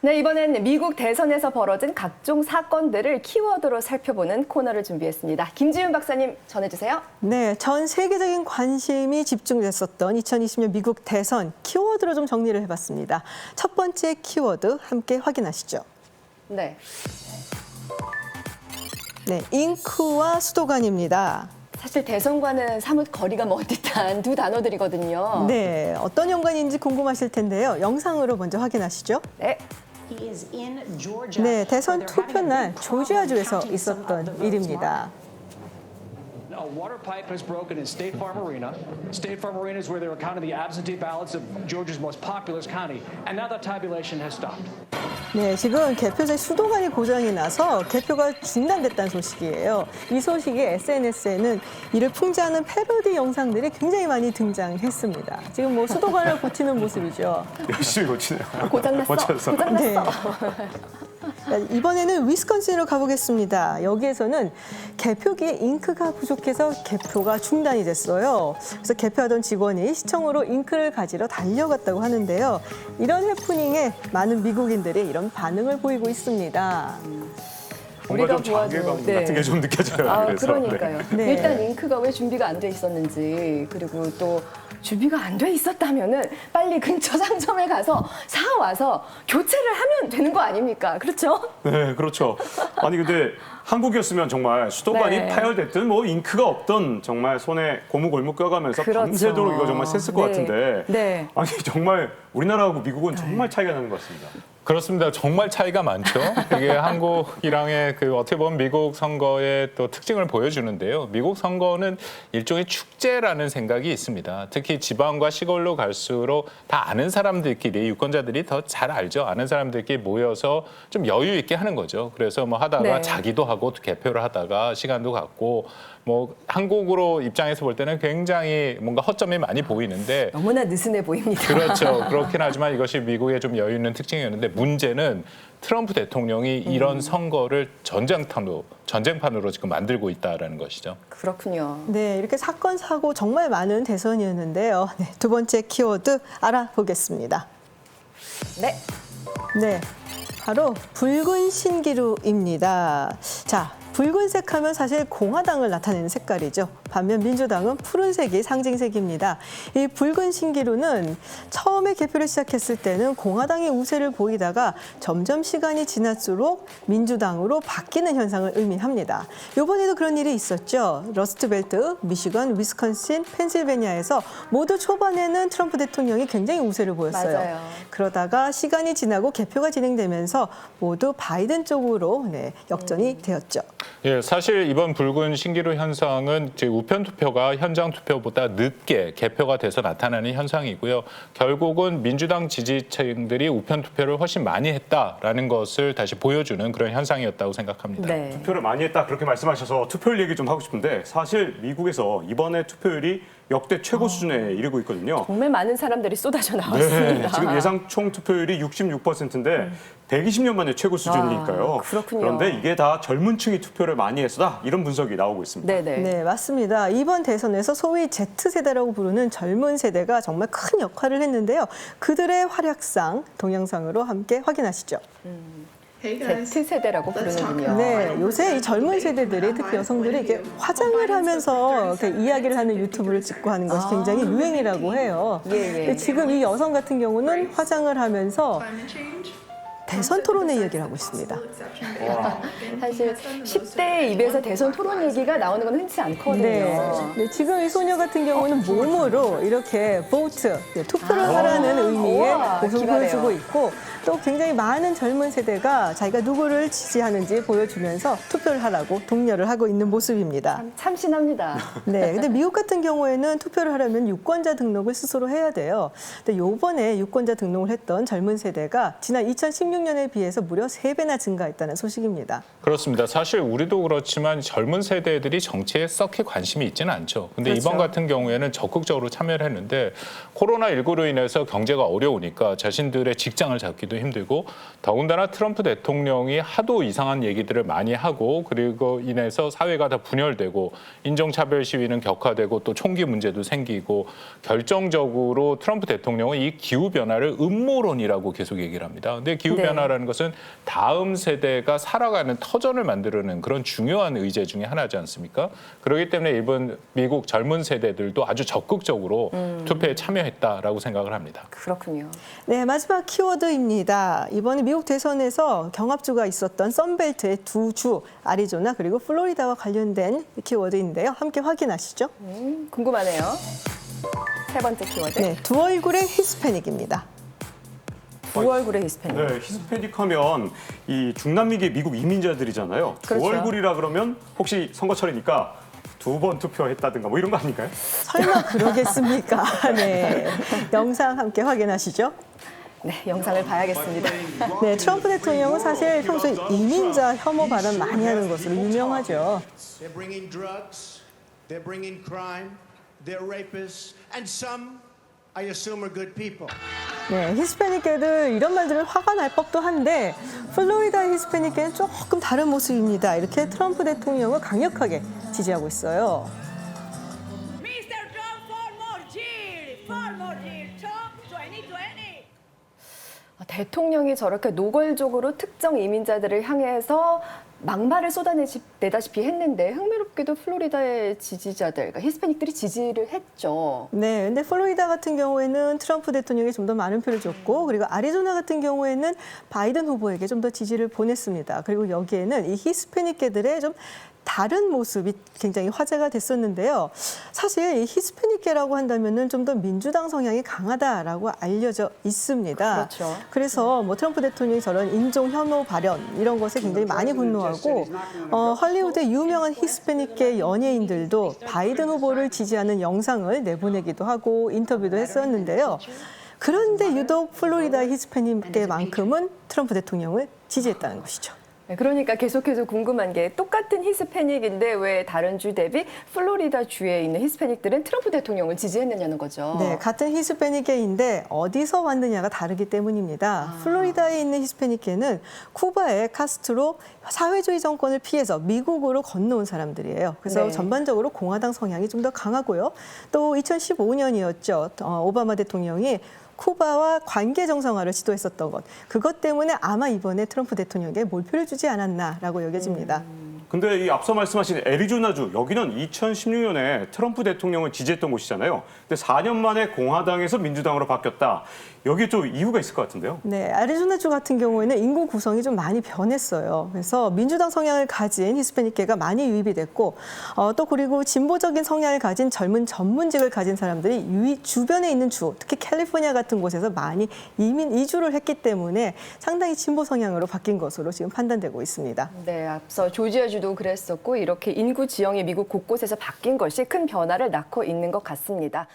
네, 이번엔 미국 대선에서 벌어진 각종 사건들을 키워드로 살펴보는 코너를 준비했습니다. 김지윤 박사님 전해주세요. 네, 전 세계적인 관심이 집중됐었던 2020년 미국 대선 키워드로 좀 정리를 해봤습니다. 첫 번째 키워드 함께 확인하시죠. 네. 네, 잉크와 수도관입니다. 사실 대선과는 사뭇 거리가 먼 듯한 두 단어들이거든요. 네, 어떤 연관인지 궁금하실 텐데요. 영상으로 먼저 확인하시죠. 네. 네, 대선 투표 날 조지아주에서 있었던 일입니다. A water pipe has broken in State Farm Arena. State Farm Arena is where they were counting the absentee ballots of Georgia's most populous county. And now the tabulation has stopped. 네, 지금 개표소의 수도관이 고장이 나서 개표가 중단됐다는 소식이에요. 이 소식에 SNS에는 이를 풍자하는 패러디 영상들이 굉장히 많이 등장했습니다. 지금 뭐 수도관을 고치는 모습이죠. 열심히 고치네요. 고장났어. 고쳤어. 고장났어. 이번에는 위스콘신으로 가보겠습니다. 여기에서는 개표기에 잉크가 부족해서 개표가 중단이 됐어요. 그래서 개표하던 직원이 시청으로 잉크를 가지러 달려갔다고 하는데요. 이런 해프닝에 많은 미국인들이 이런 반응을 보이고 있습니다. 뭔가 좀 우리가 자괴감 보아도, 네. 같은 게 좀 느껴져요. 아, 그래서. 그러니까요. 네. 일단 잉크가 왜 준비가 안 돼 있었는지, 그리고 또 준비가 안 돼 있었다면은 빨리 근처 상점에 가서 사와서 교체를 하면 되는 거 아닙니까? 그렇죠? 네, 그렇죠. 아니 근데 한국이었으면 정말 수도관이 네. 파열됐든 뭐 잉크가 없던 정말 손에 고무골목 껴가면서 그렇죠. 밤새도록 이거 정말 셌을 것 네. 같은데 네. 아니 정말 우리나라하고 미국은 정말 차이가 나는 것 같습니다. 그렇습니다. 정말 차이가 많죠. 이게 한국이랑의 그 어떻게 보면 미국 선거의 또 특징을 보여주는데요. 미국 선거는 일종의 축제라는 생각이 있습니다. 특히 지방과 시골로 갈수록 다 아는 사람들끼리 유권자들이 더 잘 알죠. 아는 사람들끼리 모여서 좀 여유 있게 하는 거죠. 그래서 뭐 하다가 네. 자기도 하고 또 개표를 하다가 시간도 갖고 뭐 한국으로 입장에서 볼 때는 굉장히 뭔가 허점이 많이 보이는데 너무나 느슨해 보입니다. 그렇죠. 그렇긴 하지만 이것이 미국의 좀 여유 있는 특징이었는데 문제는 트럼프 대통령이 이런 선거를 전쟁판으로 지금 만들고 있다라는 것이죠. 그렇군요. 네, 이렇게 사건, 사고 정말 많은 대선이었는데요. 네, 두 번째 키워드 알아보겠습니다. 네. 네, 바로 붉은 신기루입니다. 자, 붉은색 하면 사실 공화당을 나타내는 색깔이죠. 반면 민주당은 푸른색이 상징색입니다. 이 붉은 신기루는 처음에 개표를 시작했을 때는 공화당이 우세를 보이다가 점점 시간이 지날수록 민주당으로 바뀌는 현상을 의미합니다. 이번에도 그런 일이 있었죠. 러스트벨트, 미시건, 위스콘신, 펜실베니아에서 모두 초반에는 트럼프 대통령이 굉장히 우세를 보였어요. 맞아요. 그러다가 시간이 지나고 개표가 진행되면서 모두 바이든 쪽으로 역전이 되었죠. 예, 사실 이번 붉은 신기루 현상은 이제 우편 투표가 현장 투표보다 늦게 개표가 돼서 나타나는 현상이고요. 결국은 민주당 지지층들이 우편 투표를 훨씬 많이 했다라는 것을 다시 보여주는 그런 현상이었다고 생각합니다. 네. 투표를 많이 했다 그렇게 말씀하셔서 투표율 얘기 좀 하고 싶은데 사실 미국에서 이번에 투표율이 역대 최고 수준에 이르고 있거든요. 정말 많은 사람들이 쏟아져 나왔습니다. 네, 지금 예상 총 투표율이 66%인데 120년 만에 최고 수준이니까요. 그렇군요. 그런데 이게 다 젊은 층이 투표를 많이 해서다 이런 분석이 나오고 있습니다. 네네. 네, 맞습니다. 이번 대선에서 소위 Z세대라고 부르는 젊은 세대가 정말 큰 역할을 했는데요. 그들의 활약상 동영상으로 함께 확인하시죠. Z세대라고 부르는군요. 네, 요새 이 젊은 세대들이 특히 여성들이 이렇게 화장을 하면서 이렇게 이야기를 하는 유튜브를 찍고 하는 것이 굉장히 유행이라고 해요. 예, 예. 근데 지금 이 여성 같은 경우는 화장을 하면서 대선 토론회 얘기를 하고 있습니다. 사실 10대의 입에서 대선 토론 얘기가 나오는 건 흔치 않거든요. 네, 지금 이 소녀 같은 경우는 몸으로 이렇게 보트, 투표를 하라는 의미의 우와, 모습을 기발해요. 보여주고 있고 또 굉장히 많은 젊은 세대가 자기가 누구를 지지하는지 보여주면서 투표를 하라고 독려를 하고 있는 모습입니다. 참신합니다. 네, 근데 미국 같은 경우에는 투표를 하려면 유권자 등록을 스스로 해야 돼요. 근데 요번에 유권자 등록을 했던 젊은 세대가 지난 2016년에 비해서 무려 3배나 증가했다는 소식입니다. 그렇습니다. 사실 우리도 그렇지만 젊은 세대들이 정치에 썩히 관심이 있지는 않죠. 근데 그렇죠. 이번 같은 경우에는 적극적으로 참여를 했는데 코로나19로 인해서 경제가 어려우니까 자신들의 직장을 잡기도 힘들고 더군다나 트럼프 대통령이 하도 이상한 얘기들을 많이 하고 그리고 인해서 사회가 다 분열되고 인종차별 시위는 격화되고 또 총기 문제도 생기고 결정적으로 트럼프 대통령은 이 기후변화를 음모론이라고 계속 얘기를 합니다. 근데 기후변화라는 것은 다음 세대가 살아가는 터전을 만드는 그런 중요한 의제 중에 하나지 않습니까? 그렇기 때문에 미국 젊은 세대들도 아주 적극적으로 투표에 참여했다라고 생각을 합니다. 그렇군요. 네, 마지막 키워드입니다. 이번에 미국 대선에서 경합주가 있었던 썬벨트의 두 주, 아리조나 그리고 플로리다와 관련된 키워드인데요. 함께 확인하시죠. 궁금하네요. 세 번째 키워드. 네, 두 얼굴의 히스패닉입니다. 두 얼굴의 히스패닉. 네, 히스패닉 하면 이 중남미계 미국 이민자들이잖아요. 두 그렇죠. 얼굴이라 그러면 혹시 선거철이니까 2번 투표했다든가 뭐 이런 거 아닌가요? 설마 그러겠습니까? 네, 영상 함께 확인하시죠. 네, 영상을 봐야겠습니다. 네, 트럼프 대통령은 사실 평소에 이민자 혐오 발언 많이 하는 것으로 유명하죠. They're bringing drugs, they're bringing crime, they're rapists, and some, I assume, are good people. 네, 히스패닉계들 이런 말들은 화가 날 법도 한데 플로리다 히스패닉계는 조금 다른 모습입니다. 이렇게 트럼프 대통령을 강력하게 지지하고 있어요. Mr. Trump, for more Jill, Trump 2020. 대통령이 저렇게 노골적으로 특정 이민자들을 향해서 막말을 쏟아내다시피 했는데 흥미롭게도 플로리다의 지지자들, 그러니까 히스패닉들이 지지를 했죠. 네, 근데 플로리다 같은 경우에는 트럼프 대통령이 좀 더 많은 표를 줬고 그리고 아리조나 같은 경우에는 바이든 후보에게 좀 더 지지를 보냈습니다. 그리고 여기에는 이 히스패닉계들의 좀 다른 모습이 굉장히 화제가 됐었는데요. 사실 이 히스패닉계라고 한다면은 좀 더 민주당 성향이 강하다라고 알려져 있습니다. 그렇죠. 그래서 뭐 트럼프 대통령이 저런 인종 혐오 발언 이런 것에 굉장히 많이 분노하고 할리우드의 유명한 히스패닉계 연예인들도 바이든 후보를 지지하는 영상을 내보내기도 하고 인터뷰도 했었는데요. 그런데 유독 플로리다 히스패닉계만큼은 트럼프 대통령을 지지했다는 것이죠. 네, 그러니까 계속해서 궁금한 게 똑같은 히스패닉인데 왜 다른 주 대비 플로리다 주에 있는 히스패닉들은 트럼프 대통령을 지지했느냐는 거죠. 네, 같은 히스패닉계인데 어디서 왔느냐가 다르기 때문입니다. 플로리다에 있는 히스패닉계는 쿠바의 카스트로 사회주의 정권을 피해서 미국으로 건너온 사람들이에요. 그래서 네. 전반적으로 공화당 성향이 좀 더 강하고요. 또 2015년이었죠. 오바마 대통령이 쿠바와 관계 정상화를 시도했었던 것. 그것 때문에 아마 이번에 트럼프 대통령에게 몰표를 주지 않았나라고 여겨집니다. 근데 이 앞서 말씀하신 애리조나주 여기는 2016년에 트럼프 대통령을 지지했던 곳이잖아요. 근데 4년 만에 공화당에서 민주당으로 바뀌었다. 여기에 좀 이유가 있을 것 같은데요. 네, 애리조나주 같은 경우에는 인구 구성이 좀 많이 변했어요. 그래서 민주당 성향을 가진 히스패닉계가 많이 유입이 됐고 또 그리고 진보적인 성향을 가진 젊은 전문직을 가진 사람들이 주변에 있는 주, 특히 캘리포니아 같은 곳에서 많이 이주를 했기 때문에 상당히 진보 성향으로 바뀐 것으로 지금 판단되고 있습니다. 네, 앞서 조지아주도 그랬었고 이렇게 인구 지형이 미국 곳곳에서 바뀐 것이 큰 변화를 낳고 있는 것 같습니다.